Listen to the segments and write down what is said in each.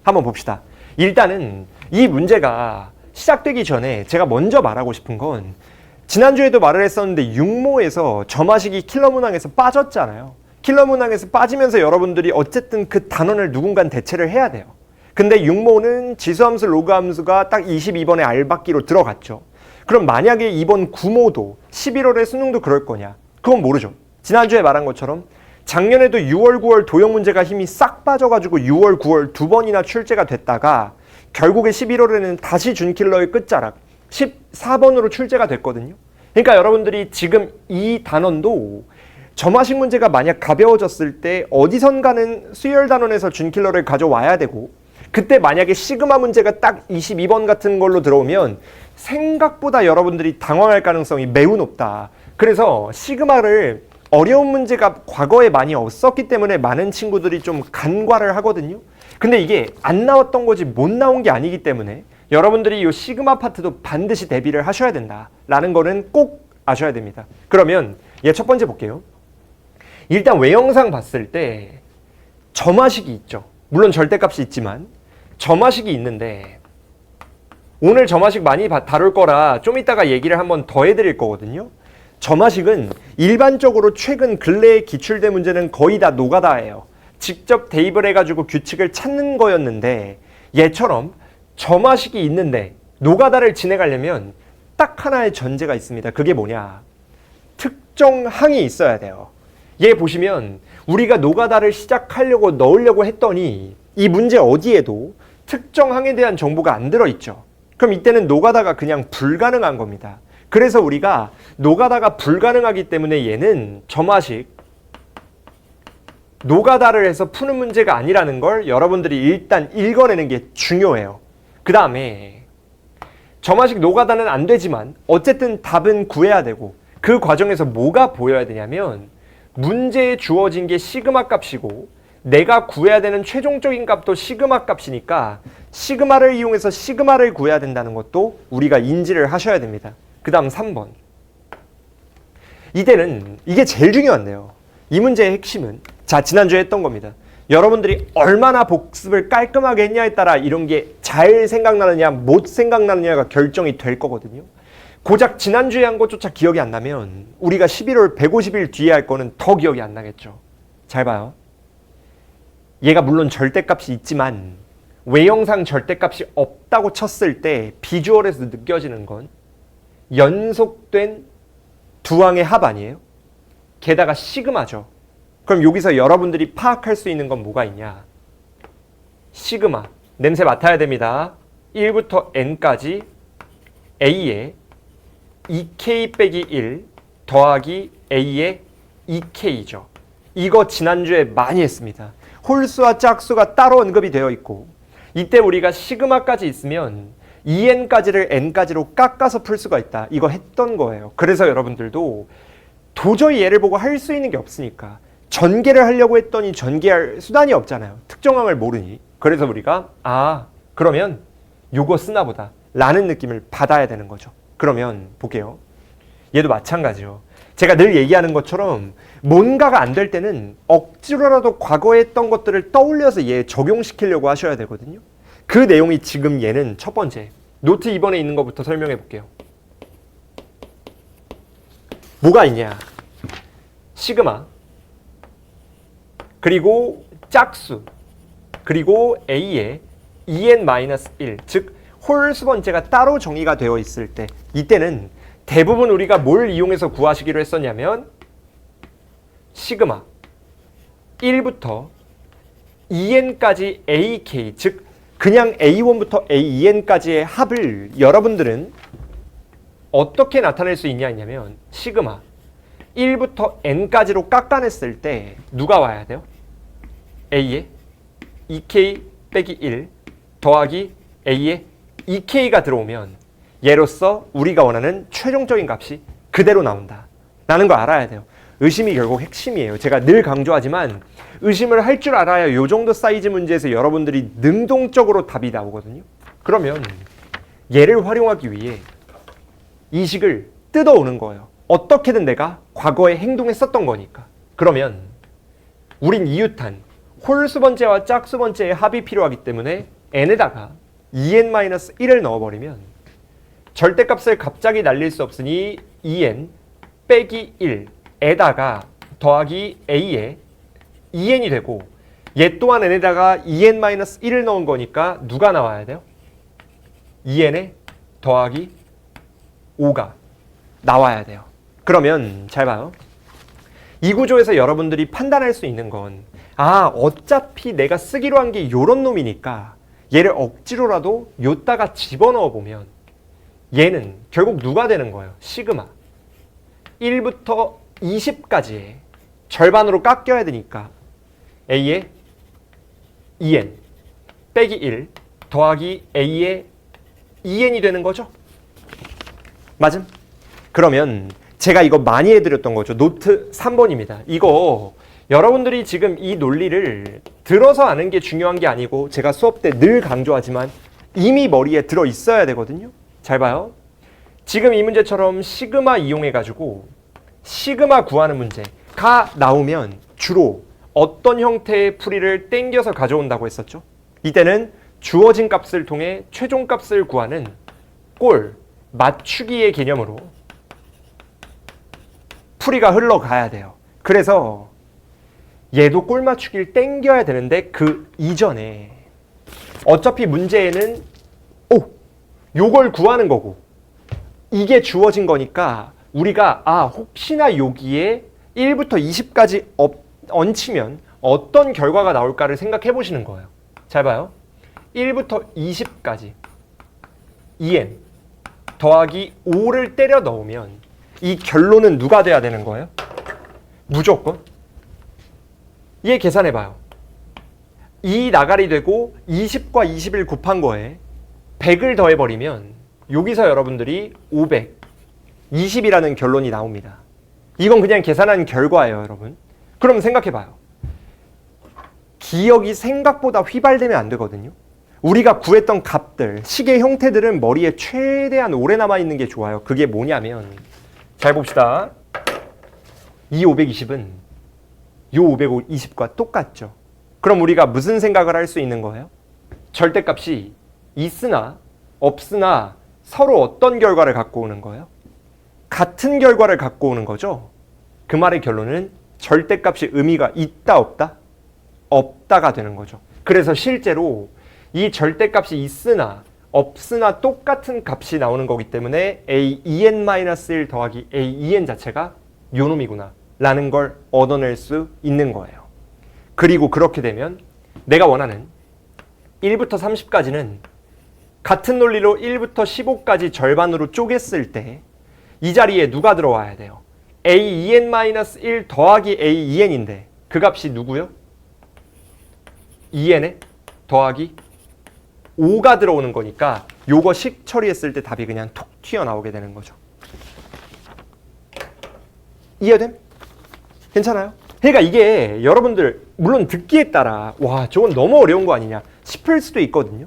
한번 봅시다. 일단은 이 문제가 시작되기 전에 제가 먼저 말하고 싶은 건 지난주에도 말을 했었는데 육모에서 점화식이 킬러 문항에서 빠졌잖아요. 킬러 문항에서 빠지면서 여러분들이 어쨌든 그 단원을 누군가 대체를 해야 돼요. 근데 육모는 지수함수 로그함수가 딱 22번의 알박기로 들어갔죠. 그럼 만약에 이번 구모도 11월에 수능도 그럴 거냐? 그건 모르죠. 지난주에 말한 것처럼 작년에도 6월, 9월 도형 문제가 힘이 싹 빠져가지고 6월, 9월 두 번이나 출제가 됐다가 결국에 11월에는 다시 준킬러의 끝자락 14번으로 출제가 됐거든요. 그러니까 여러분들이 지금 이 단원도 점화식 문제가 만약 가벼워졌을 때 어디선가는 수열 단원에서 준킬러를 가져와야 되고 그때 만약에 시그마 문제가 딱 22번 같은 걸로 들어오면 생각보다 여러분들이 당황할 가능성이 매우 높다. 그래서 시그마를 어려운 문제가 과거에 많이 없었기 때문에 많은 친구들이 좀 간과를 하거든요. 근데 이게 안 나왔던 거지 못 나온 게 아니기 때문에 여러분들이 이 시그마 파트도 반드시 대비를 하셔야 된다라는 거는 꼭 아셔야 됩니다. 그러면 첫 번째 볼게요. 일단 외형상 봤을 때 점화식이 있죠. 물론 절대값이 있지만 점화식이 있는데 오늘 점화식 많이 다룰 거라 좀 이따가 얘기를 한번 더 해드릴 거거든요. 점화식은 일반적으로 최근 근래에 기출된 문제는 거의 다 노가다예요. 직접 대입을 해가지고 규칙을 찾는 거였는데 얘처럼 점화식이 있는데 노가다를 진행하려면 딱 하나의 전제가 있습니다. 그게 뭐냐? 특정 항이 있어야 돼요. 얘 보시면 우리가 노가다를 시작하려고 넣으려고 했더니 이 문제 어디에도 특정 항에 대한 정보가 안 들어있죠. 그럼 이때는 노가다가 그냥 불가능한 겁니다. 그래서 우리가 노가다가 불가능하기 때문에 얘는 점화식 노가다를 해서 푸는 문제가 아니라는 걸 여러분들이 일단 읽어내는 게 중요해요. 그 다음에 점화식 노가다는 안 되지만 어쨌든 답은 구해야 되고 그 과정에서 뭐가 보여야 되냐면 문제에 주어진 게 시그마 값이고 내가 구해야 되는 최종적인 값도 시그마 값이니까 시그마를 이용해서 시그마를 구해야 된다는 것도 우리가 인지를 하셔야 됩니다. 그 다음 3번. 이때는 이게 제일 중요한데요. 이 문제의 핵심은 지난주에 했던 겁니다. 여러분들이 얼마나 복습을 깔끔하게 했냐에 따라 이런 게 잘 생각나느냐 못 생각나느냐가 결정이 될 거거든요. 고작 지난주에 한 것조차 기억이 안 나면 우리가 11월 150일 뒤에 할 거는 더 기억이 안 나겠죠. 잘 봐요. 얘가 물론 절대값이 있지만 외형상 절대값이 없다고 쳤을 때 비주얼에서 느껴지는 건 연속된 두 항의 합 아니에요? 게다가 시그마죠. 그럼 여기서 여러분들이 파악할 수 있는 건 뭐가 있냐? 시그마, 냄새 맡아야 됩니다. 1부터 n까지 a의 2k 빼기 1 더하기 a의 2k죠. 이거 지난주에 많이 했습니다. 홀수와 짝수가 따로 언급이 되어 있고 이때 우리가 시그마까지 있으면 2n까지를 n까지로 깎아서 풀 수가 있다. 이거 했던 거예요. 그래서 여러분들도 도저히 얘를 보고 할 수 있는 게 없으니까 전개를 하려고 했더니 전개할 수단이 없잖아요. 특정항을 모르니. 그래서 우리가 그러면 요거 쓰나 보다 라는 느낌을 받아야 되는 거죠. 그러면 볼게요. 얘도 마찬가지요. 제가 늘 얘기하는 것처럼 뭔가가 안 될 때는 억지로라도 과거에 했던 것들을 떠올려서 얘 적용시키려고 하셔야 되거든요. 그 내용이 지금 얘는 첫 번째 노트 2번에 있는 것부터 설명해 볼게요. 뭐가 있냐? 시그마 그리고 짝수 그리고 a의 2n-1 즉 홀수 번째가 따로 정의가 되어 있을 때 이때는 대부분 우리가 뭘 이용해서 구하시기로 했었냐면 시그마 1부터 2n까지 ak 즉 그냥 a1부터 a2n까지의 합을 여러분들은 어떻게 나타낼 수 있냐 했냐면 시그마 1부터 n까지로 깎아냈을 때 누가 와야 돼요? a의 2k 빼기 1 더하기 a의 2k가 들어오면 얘로서 우리가 원하는 최종적인 값이 그대로 나온다 라는 거 알아야 돼요. 의심이 결국 핵심이에요. 제가 늘 강조하지만 의심을 할 줄 알아야 이 정도 사이즈 문제에서 여러분들이 능동적으로 답이 나오거든요. 그러면 얘를 활용하기 위해 이 식을 뜯어오는 거예요. 어떻게든 내가 과거에 행동했었던 거니까. 그러면 우린 이유탄 홀수 번째와 짝수 번째의 합이 필요하기 때문에 n에다가 2n-1을 넣어버리면 절대값을 갑자기 날릴 수 없으니 2n 빼기 1에다가 더하기 a에 2n이 되고 얘 또한 n에다가 2n-1을 넣은 거니까 누가 나와야 돼요? 2n에 더하기 5가 나와야 돼요. 그러면 잘 봐요. 이 구조에서 여러분들이 판단할 수 있는 건 어차피 내가 쓰기로 한 게 요런 놈이니까 얘를 억지로라도 요따가 집어넣어 보면 얘는 결국 누가 되는 거예요? 시그마 1부터 20까지의 절반으로 깎여야 되니까 a의 2n 빼기 1 더하기 a의 2n이 되는 거죠? 맞음? 그러면 제가 이거 많이 해드렸던 거죠. 노트 3번입니다. 이거 여러분들이 지금 이 논리를 들어서 아는 게 중요한 게 아니고 제가 수업 때 늘 강조하지만 이미 머리에 들어 있어야 되거든요. 잘 봐요. 지금 이 문제처럼 시그마 이용해가지고 시그마 구하는 문제가 나오면 주로 어떤 형태의 풀이를 땡겨서 가져온다고 했었죠? 이때는 주어진 값을 통해 최종값을 구하는 꼴, 맞추기의 개념으로 풀이가 흘러가야 돼요. 그래서 얘도 꼴 맞추기를 땡겨야 되는데 그 이전에 어차피 문제에는 요걸 구하는 거고 이게 주어진 거니까 우리가 혹시나 여기에 1부터 20까지 얹히면 어떤 결과가 나올까를 생각해 보시는 거예요. 잘 봐요. 1부터 20까지 2n 더하기 5를 때려 넣으면 이 결론은 누가 돼야 되는 거예요? 무조건 얘 계산해 봐요. 이 나가리 되고 20과 20을 곱한 거에 100을 더해버리면 여기서 여러분들이 520이라는 결론이 나옵니다. 이건 그냥 계산한 결과예요, 여러분. 그럼 생각해 봐요. 기억이 생각보다 휘발되면 안 되거든요. 우리가 구했던 값들, 식의 형태들은 머리에 최대한 오래 남아있는 게 좋아요. 그게 뭐냐면 잘 봅시다. 이 520은 요 520과 똑같죠. 그럼 우리가 무슨 생각을 할 수 있는 거예요? 절대값이 있으나 없으나 서로 어떤 결과를 갖고 오는 거예요? 같은 결과를 갖고 오는 거죠. 그 말의 결론은 절대값이 의미가 있다 없다? 없다가 되는 거죠. 그래서 실제로 이 절대값이 있으나 없으나 똑같은 값이 나오는 거기 때문에 a2n-1 더하기 a2n 자체가 요 놈이구나 라는 걸 얻어낼 수 있는 거예요. 그리고 그렇게 되면 내가 원하는 1부터 30까지는 같은 논리로 1부터 15까지 절반으로 쪼갰을 때 이 자리에 누가 들어와야 돼요? a2n-1 더하기 a2n인데 그 값이 누구요? 2n에 더하기 5가 들어오는 거니까 요거 식 처리했을 때 답이 그냥 톡 튀어나오게 되는 거죠. 이해됨? 괜찮아요? 그러니까 이게 여러분들 물론 듣기에 따라 와 저건 너무 어려운 거 아니냐 싶을 수도 있거든요.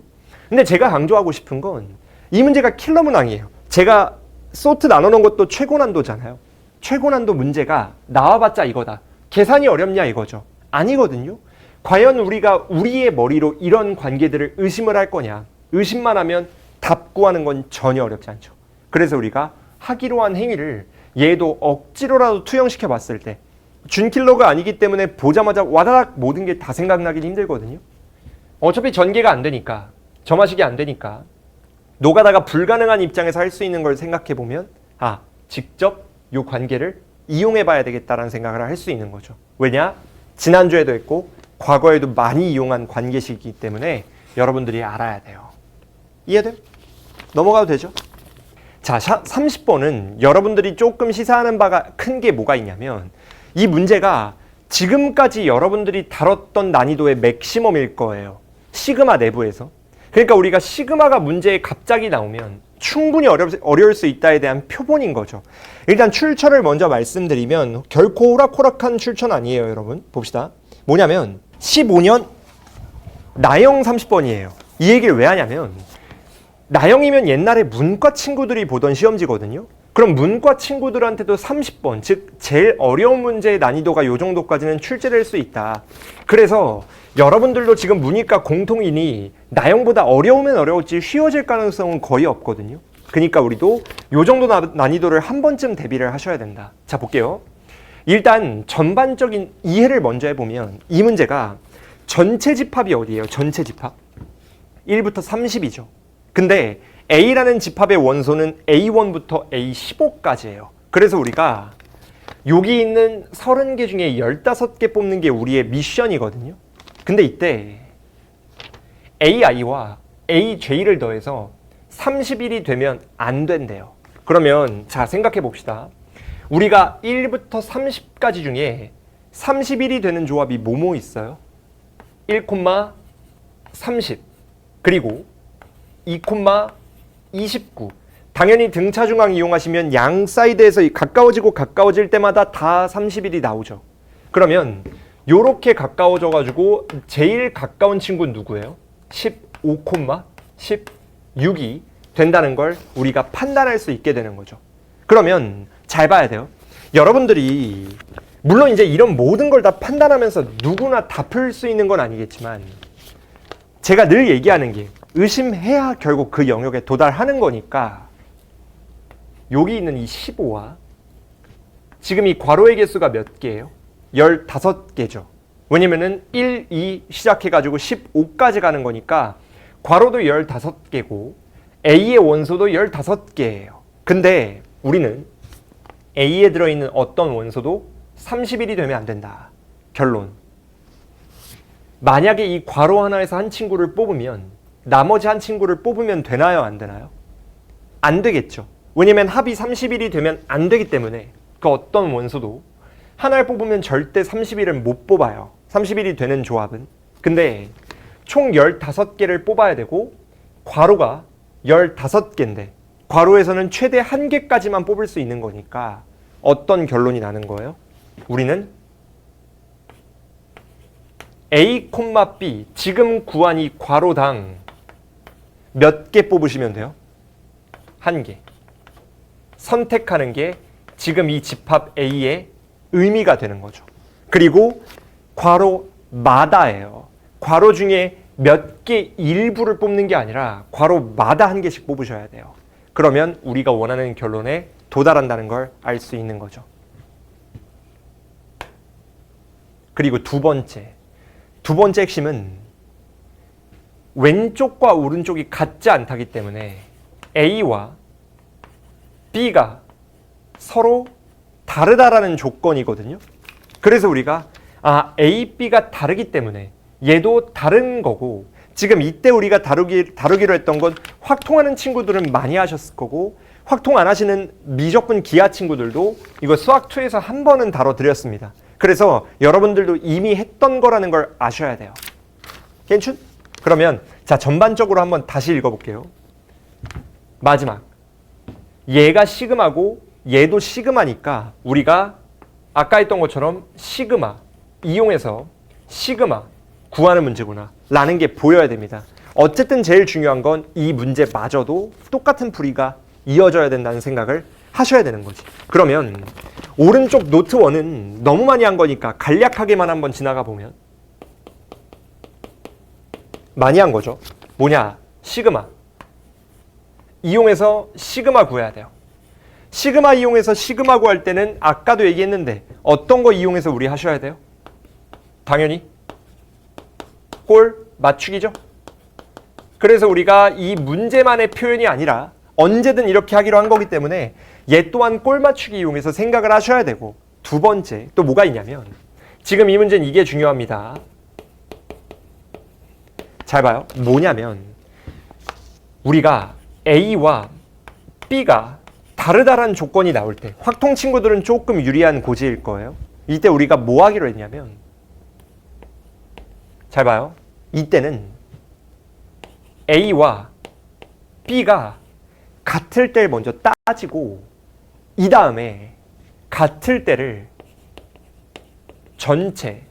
근데 제가 강조하고 싶은 건 이 문제가 킬러 문항이에요. 제가 소트 나눠놓은 것도 최고 난도잖아요. 최고 난도 문제가 나와봤자 이거다. 계산이 어렵냐 이거죠. 아니거든요. 과연 우리가 우리의 머리로 이런 관계들을 의심을 할 거냐. 의심만 하면 답 구하는 건 전혀 어렵지 않죠. 그래서 우리가 하기로 한 행위를 얘도 억지로라도 투영시켜 봤을 때 준킬러가 아니기 때문에 보자마자 와다닥 모든 게 다 생각나긴 힘들거든요. 어차피 전개가 안 되니까 점화식이 안 되니까 노가다가 불가능한 입장에서 할 수 있는 걸 생각해 보면 직접 이 관계를 이용해 봐야 되겠다라는 생각을 할 수 있는 거죠. 왜냐? 지난주에도 했고 과거에도 많이 이용한 관계식이기 때문에 여러분들이 알아야 돼요. 이해돼? 넘어가도 되죠? 자, 30번은 여러분들이 조금 시사하는 바가 큰 게 뭐가 있냐면 이 문제가 지금까지 여러분들이 다뤘던 난이도의 맥시멈일 거예요. 시그마 내부에서. 그러니까 우리가 시그마가 문제에 갑자기 나오면 충분히 어려울 수 있다에 대한 표본인 거죠. 일단 출처를 먼저 말씀드리면 결코 호락호락한 출처는 아니에요, 여러분. 봅시다. 뭐냐면 15년 나영 30번이에요. 이 얘기를 왜 하냐면 나영이면 옛날에 문과 친구들이 보던 시험지거든요. 그럼 문과 친구들한테도 30번, 즉 제일 어려운 문제의 난이도가 이 정도까지는 출제될 수 있다. 그래서 여러분들도 지금 문이과 공통이니 나형보다 어려우면 어려울지 쉬워질 가능성은 거의 없거든요. 그러니까 우리도 이 정도 난이도를 한 번쯤 대비를 하셔야 된다. 자, 볼게요. 일단 전반적인 이해를 먼저 해보면 이 문제가 전체 집합이 어디예요? 전체 집합 1부터 30이죠. 근데 A라는 집합의 원소는 A1부터 A15까지예요. 그래서 우리가 여기 있는 30개 중에 15개 뽑는 게 우리의 미션이거든요. 근데 이때 AI와 AJ를 더해서 31이 되면 안 된대요. 그러면 자, 생각해 봅시다. 우리가 1부터 30까지 중에 31이 되는 조합이 뭐뭐 있어요? 1,30 그리고 2,29. 당연히 등차중앙 이용하시면 양 사이드에서 가까워지고 가까워질 때마다 다 31이 나오죠. 그러면 요렇게 가까워져 가지고 제일 가까운 친구는 누구예요? 15,16이 된다는 걸 우리가 판단할 수 있게 되는 거죠. 그러면 잘 봐야 돼요. 여러분들이 물론 이제 이런 모든 걸 다 판단하면서 누구나 다 풀 수 있는 건 아니겠지만 제가 늘 얘기하는 게 의심해야 결국 그 영역에 도달하는 거니까 여기 있는 이 15와 지금 이 괄호의 개수가 몇 개예요? 15개죠. 왜냐면은 1, 2 시작해가지고 15까지 가는 거니까 괄호도 15개고 A의 원소도 15개예요. 근데 우리는 A에 들어있는 어떤 원소도 31이 되면 안 된다. 결론. 만약에 이 괄호 하나에서 한 친구를 뽑으면 나머지 한 친구를 뽑으면 되나요? 안 되나요? 안 되겠죠. 왜냐면 합이 31이 되면 안 되기 때문에 그 어떤 원소도 하나를 뽑으면 절대 31을 못 뽑아요. 31이 되는 조합은. 근데 총 15개를 뽑아야 되고 괄호가 15개인데 괄호에서는 최대 1개까지만 뽑을 수 있는 거니까 어떤 결론이 나는 거예요? 우리는 A, B 지금 구한 이 괄호당 몇 개 뽑으시면 돼요? 1개. 선택하는 게 지금 이 집합 A의 의미가 되는 거죠. 그리고 괄호마다예요. 괄호 중에 몇 개 일부를 뽑는 게 아니라 괄호마다 1개씩 뽑으셔야 돼요. 그러면 우리가 원하는 결론에 도달한다는 걸 알 수 있는 거죠. 그리고 두 번째 핵심은 왼쪽과 오른쪽이 같지 않다기 때문에 A와 B가 서로 다르다라는 조건이거든요. 그래서 우리가 A, B가 다르기 때문에 얘도 다른 거고 지금 이때 우리가 다루기로 했던 건 확통하는 친구들은 많이 하셨을 거고 확통 안 하시는 미적분 기하 친구들도 이거 수학2에서 한 번은 다뤄드렸습니다. 그래서 여러분들도 이미 했던 거라는 걸 아셔야 돼요. 괜춘? 그러면 자, 전반적으로 한번 다시 읽어볼게요. 마지막. 얘가 시그마고 얘도 시그마니까 우리가 아까 했던 것처럼 시그마 이용해서 시그마 구하는 문제구나 라는 게 보여야 됩니다. 어쨌든 제일 중요한 건 이 문제마저도 똑같은 풀이가 이어져야 된다는 생각을 하셔야 되는 거지. 그러면 오른쪽 노트 1은 너무 많이 한 거니까 간략하게만 한번 지나가 보면 많이 한 거죠. 뭐냐? 시그마 이용해서 시그마 구해야 돼요. 시그마 이용해서 시그마 구할 때는 아까도 얘기했는데 어떤 거 이용해서 우리 하셔야 돼요? 당연히 꼴 맞추기죠. 그래서 우리가 이 문제만의 표현이 아니라 언제든 이렇게 하기로 한 거기 때문에 얘 또한 꼴 맞추기 이용해서 생각을 하셔야 되고 두 번째 또 뭐가 있냐면 지금 이 문제는 이게 중요합니다. 잘 봐요. 뭐냐면 우리가 A와 B가 다르다라는 조건이 나올 때 확통 친구들은 조금 유리한 고지일 거예요. 이때 우리가 뭐 하기로 했냐면 잘 봐요. 이때는 A와 B가 같을 때를 먼저 따지고 이 다음에 같을 때를 전체에서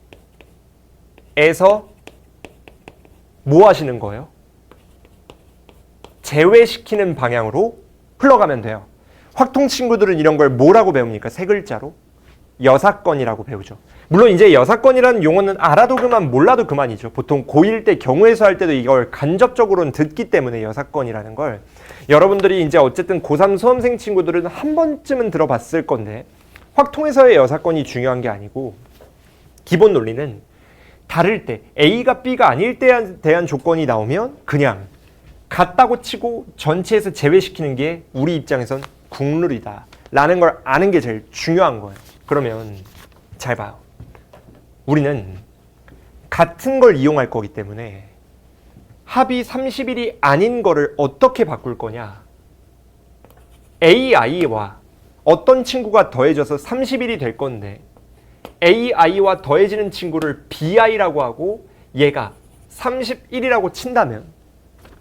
뭐 하시는 거예요? 제외시키는 방향으로 흘러가면 돼요. 확통 친구들은 이런 걸 뭐라고 배웁니까? 세 글자로 여사건이라고 배우죠. 물론 이제 여사건이라는 용어는 알아도 그만 몰라도 그만이죠. 보통 고1 때 경우에서 할 때도 이걸 간접적으로는 듣기 때문에 여사건이라는 걸 여러분들이 이제 어쨌든 고3 수험생 친구들은 한 번쯤은 들어봤을 건데 확통에서의 여사건이 중요한 게 아니고 기본 논리는 다를 때 A가 B가 아닐 때에 대한 조건이 나오면 그냥 같다고 치고 전체에서 제외시키는 게 우리 입장에선 국룰이다 라는 걸 아는 게 제일 중요한 거예요. 그러면 잘 봐요. 우리는 같은 걸 이용할 거기 때문에 합이 30일이 아닌 거를 어떻게 바꿀 거냐. AI와 어떤 친구가 더해져서 30일이 될 건데 AI와 더해지는 친구를 BI라고 하고 얘가 31이라고 친다면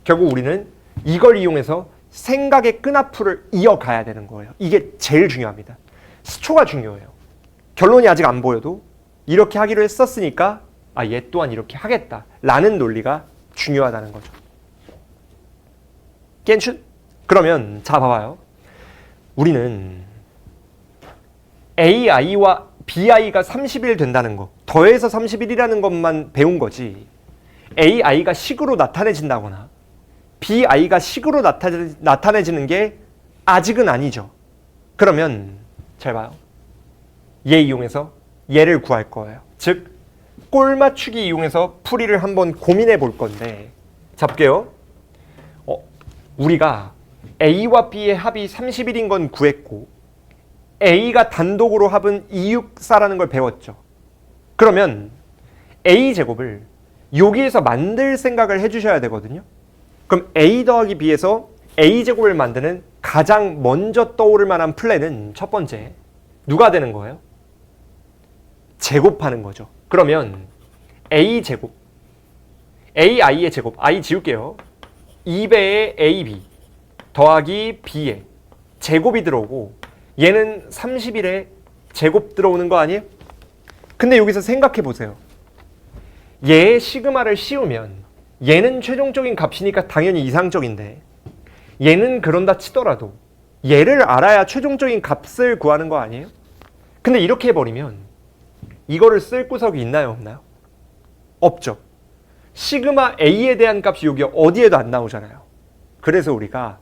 결국 우리는 이걸 이용해서 생각의 끈앞풀을 이어가야 되는 거예요. 이게 제일 중요합니다. 시초가 중요해요. 결론이 아직 안 보여도 이렇게 하기로 했었으니까 얘 또한 이렇게 하겠다라는 논리가 중요하다는 거죠. 괜춘? 그러면 자 봐봐요. 우리는 AI와 BI가 30일 된다는 거 더해서 30일이라는 것만 배운 거지 AI가 식으로 나타내진다거나 BI가 식으로 나타내지는 게 아직은 아니죠. 그러면 잘 봐요. 얘 이용해서 얘를 구할 거예요. 즉 꼴 맞추기 이용해서 풀이를 한번 고민해 볼 건데 자 볼게요. 우리가 A와 B의 합이 30일인 건 구했고 A가 단독으로 합은 264라는 걸 배웠죠. 그러면 A제곱을 여기에서 만들 생각을 해주셔야 되거든요. 그럼 A 더하기 B에서 A제곱을 만드는 가장 먼저 떠오를 만한 플랜은 첫 번째 누가 되는 거예요? 제곱하는 거죠. 그러면 A제곱 AI의 제곱 I 지울게요. 2배의 AB 더하기 B의 제곱이 들어오고 얘는 30일에 제곱 들어오는 거 아니에요? 근데 여기서 생각해 보세요. 얘의 시그마를 씌우면 얘는 최종적인 값이니까 당연히 이상적인데 얘는 그런다 치더라도 얘를 알아야 최종적인 값을 구하는 거 아니에요? 근데 이렇게 해버리면 이거를 쓸 구석이 있나요? 없나요? 없죠. 시그마 A에 대한 값이 여기 어디에도 안 나오잖아요. 그래서 우리가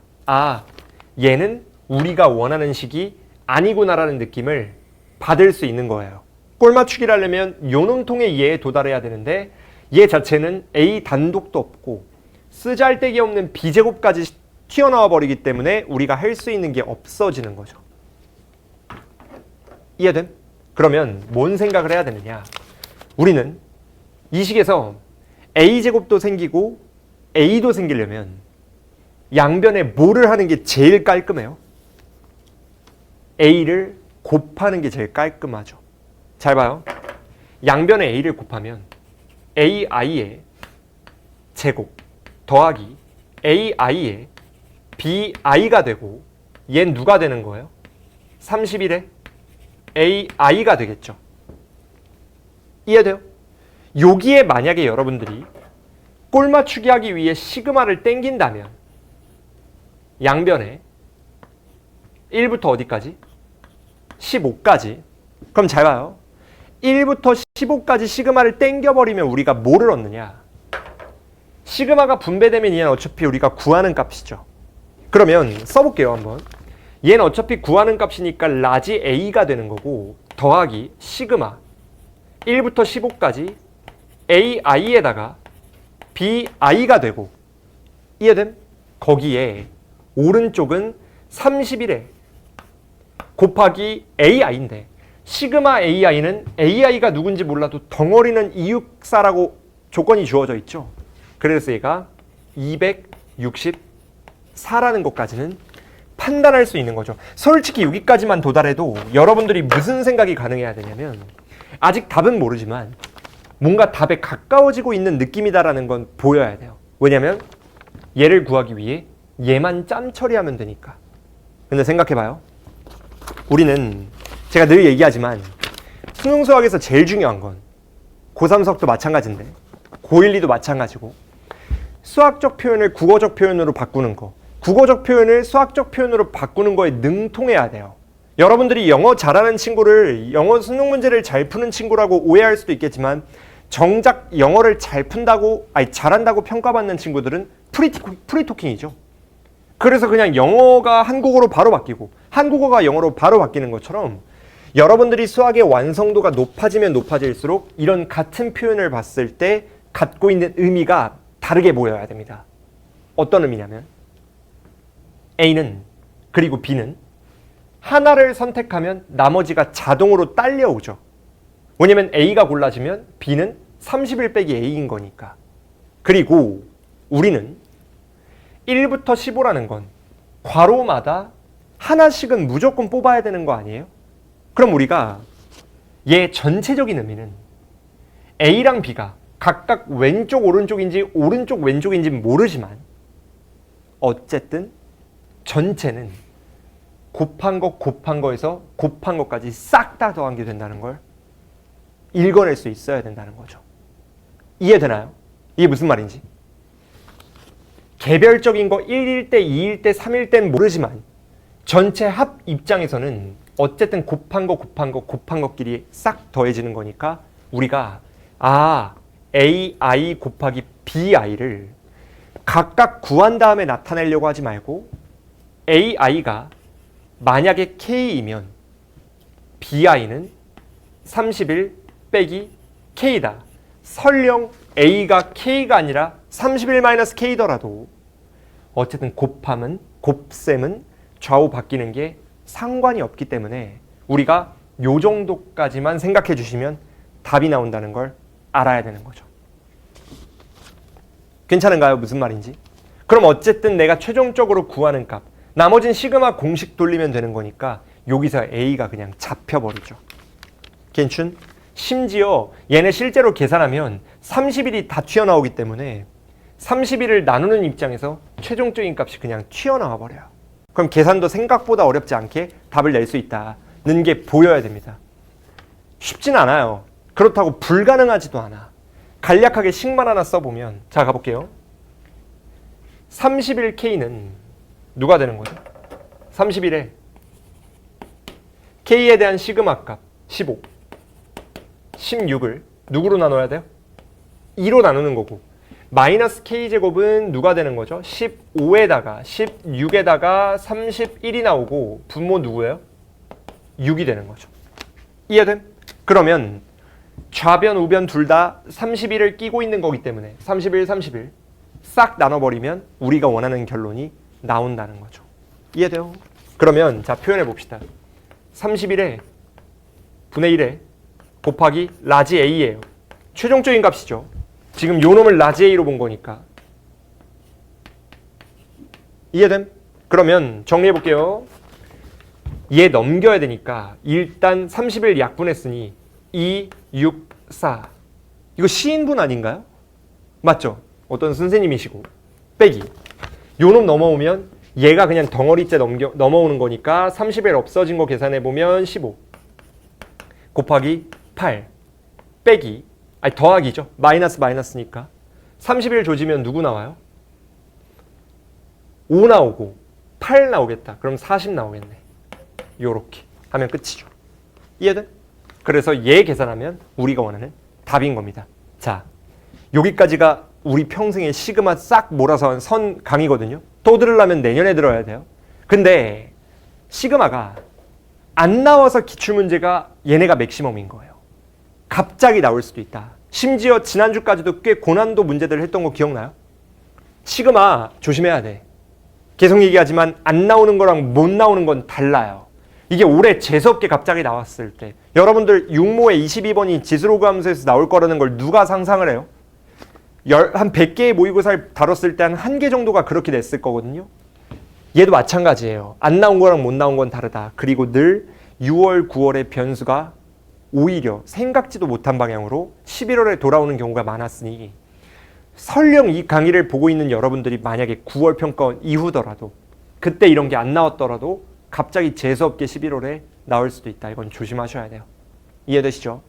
얘는 우리가 원하는 식이 아니구나라는 느낌을 받을 수 있는 거예요. 꼴 맞추기를 하려면 요 놈통의 얘에 도달해야 되는데 얘 자체는 A 단독도 없고 쓰잘데기 없는 B제곱까지 튀어나와 버리기 때문에 우리가 할 수 있는 게 없어지는 거죠. 이해됨? 그러면 뭔 생각을 해야 되느냐. 우리는 이 식에서 A제곱도 생기고 A도 생기려면 양변에 뭐를 하는 게 제일 깔끔해요? A를 곱하는 게 제일 깔끔하죠. 잘 봐요. 양변에 A를 곱하면 AI의 제곱 더하기 AI의 BI가 되고 얘는 누가 되는 거예요? 30일에 AI가 되겠죠. 이해돼요? 여기에 만약에 여러분들이 꼴 맞추기 하기 위해 시그마를 땡긴다면 양변에 1부터 어디까지? 15까지. 그럼 잘 봐요. 1부터 15까지 시그마를 땡겨버리면 우리가 뭐를 얻느냐? 시그마가 분배되면 얘는 어차피 우리가 구하는 값이죠. 그러면 써볼게요 한번. 얘는 어차피 구하는 값이니까 라지 A가 되는 거고 더하기 시그마 1부터 15까지 AI에다가 BI가 되고 이해됨? 거기에 오른쪽은 30일에 곱하기 AI인데 시그마 AI는 AI가 누군지 몰라도 덩어리는 264라고 조건이 주어져 있죠. 그래서 얘가 264라는 것까지는 판단할 수 있는 거죠. 솔직히 여기까지만 도달해도 여러분들이 무슨 생각이 가능해야 되냐면 아직 답은 모르지만 뭔가 답에 가까워지고 있는 느낌이다라는 건 보여야 돼요. 왜냐면 얘를 구하기 위해 얘만 짬 처리하면 되니까. 근데 생각해봐요. 우리는 제가 늘 얘기하지만 수능 수학에서 제일 중요한 건 고3 수학도 마찬가지인데 고1, 2도 마찬가지고 수학적 표현을 국어적 표현으로 바꾸는 거 국어적 표현을 수학적 표현으로 바꾸는 거에 능통해야 돼요. 여러분들이 영어 잘하는 친구를 영어 수능 문제를 잘 푸는 친구라고 오해할 수도 있겠지만 정작 영어를 잘한다고 평가받는 친구들은 프리토킹이죠. 그래서 그냥 영어가 한국어로 바로 바뀌고 한국어가 영어로 바로 바뀌는 것처럼 여러분들이 수학의 완성도가 높아지면 높아질수록 이런 같은 표현을 봤을 때 갖고 있는 의미가 다르게 보여야 됩니다. 어떤 의미냐면 A는 그리고 B는 하나를 선택하면 나머지가 자동으로 딸려오죠. 왜냐면 A가 골라지면 B는 31 빼기 A인 거니까. 그리고 우리는 1부터 15라는 건 괄호마다 하나씩은 무조건 뽑아야 되는 거 아니에요? 그럼 우리가 얘 전체적인 의미는 A랑 B가 각각 왼쪽 오른쪽인지 오른쪽 왼쪽인지 모르지만 어쨌든 전체는 곱한 거에서 곱한 것까지 싹 다 더한 게 된다는 걸 읽어낼 수 있어야 된다는 거죠. 이해되나요? 이게 무슨 말인지. 개별적인 거 1일 때, 2일 때, 3일 때는 모르지만 전체 합 입장에서는 어쨌든 곱한 것끼리 싹 더해지는 거니까 우리가 AI 곱하기 BI를 각각 구한 다음에 나타내려고 하지 말고 AI가 만약에 K이면 BI는 31 빼기 K다. 설령 A가 K가 아니라 31-K더라도 어쨌든 곱셈은 좌우 바뀌는 게 상관이 없기 때문에 우리가 요 정도까지만 생각해 주시면 답이 나온다는 걸 알아야 되는 거죠. 괜찮은가요? 무슨 말인지? 그럼 어쨌든 내가 최종적으로 구하는 값, 나머진 시그마 공식 돌리면 되는 거니까 여기서 A가 그냥 잡혀버리죠. 괜춘? 심지어 얘네 실제로 계산하면 30일이 다 튀어나오기 때문에 30일을 나누는 입장에서 최종적인 값이 그냥 튀어나와 버려요. 그럼 계산도 생각보다 어렵지 않게 답을 낼 수 있다는 게 보여야 됩니다. 쉽진 않아요. 그렇다고 불가능하지도 않아. 간략하게 식만 하나 써보면, 자 가볼게요. 31K는 누가 되는 거죠? 31에 K에 대한 시그마 값 15, 16을 누구로 나눠야 돼요? 2로 나누는 거고, 마이너스 K제곱은 누가 되는 거죠? 15에다가 16에다가 31이 나오고 분모 누구예요? 6이 되는 거죠. 이해됨? 그러면 좌변 우변 둘 다 31을 끼고 있는 거기 때문에 31 싹 나눠버리면 우리가 원하는 결론이 나온다는 거죠. 이해돼요? 그러면 자 표현해 봅시다. 31에 분의 1에 곱하기 라지 A예요. 최종적인 값이죠. 지금 요 놈을 라지 A로 본 거니까. 이해됨? 그러면 정리해 볼게요. 얘 넘겨야 되니까 일단 30을 약분했으니 2, 6, 4. 이거 시인분 아닌가요? 맞죠? 어떤 선생님이시고. 빼기. 요 놈 넘어오면 얘가 그냥 덩어리째 넘어오는 거니까 30일 없어진 거 계산해 보면 15 곱하기 8 빼기 더하기죠. 마이너스니까 30일 조지면 누구 나와요? 5 나오고 8 나오겠다. 그럼 40 나오겠네. 요렇게 하면 끝이죠. 이해돼? 그래서 얘 계산하면 우리가 원하는 답인 겁니다. 자, 여기까지가 우리 평생에 시그마 싹 몰아서 한 선 강의거든요. 또 들으려면 내년에 들어야 돼요. 근데 시그마가 안 나와서 기출문제가 얘네가 맥시멈인 거예요. 갑자기 나올 수도 있다. 심지어 지난주까지도 꽤 고난도 문제들을 했던 거 기억나요? 시그마 조심해야 돼. 계속 얘기하지만 안 나오는 거랑 못 나오는 건 달라요. 이게 올해 재수없게 갑자기 나왔을 때 여러분들 육모에 22번이 지수로그 함수에서 나올 거라는 걸 누가 상상을 해요? 한 100개의 모의고사를 다뤘을 때 한 1개 정도가 그렇게 냈을 거거든요. 얘도 마찬가지예요. 안 나온 거랑 못 나온 건 다르다. 그리고 늘 6월, 9월의 변수가 오히려 생각지도 못한 방향으로 11월에 돌아오는 경우가 많았으니 설령 이 강의를 보고 있는 여러분들이 만약에 9월 평가원 이후더라도 그때 이런 게 안 나왔더라도 갑자기 재수없게 11월에 나올 수도 있다. 이건 조심하셔야 돼요. 이해되시죠?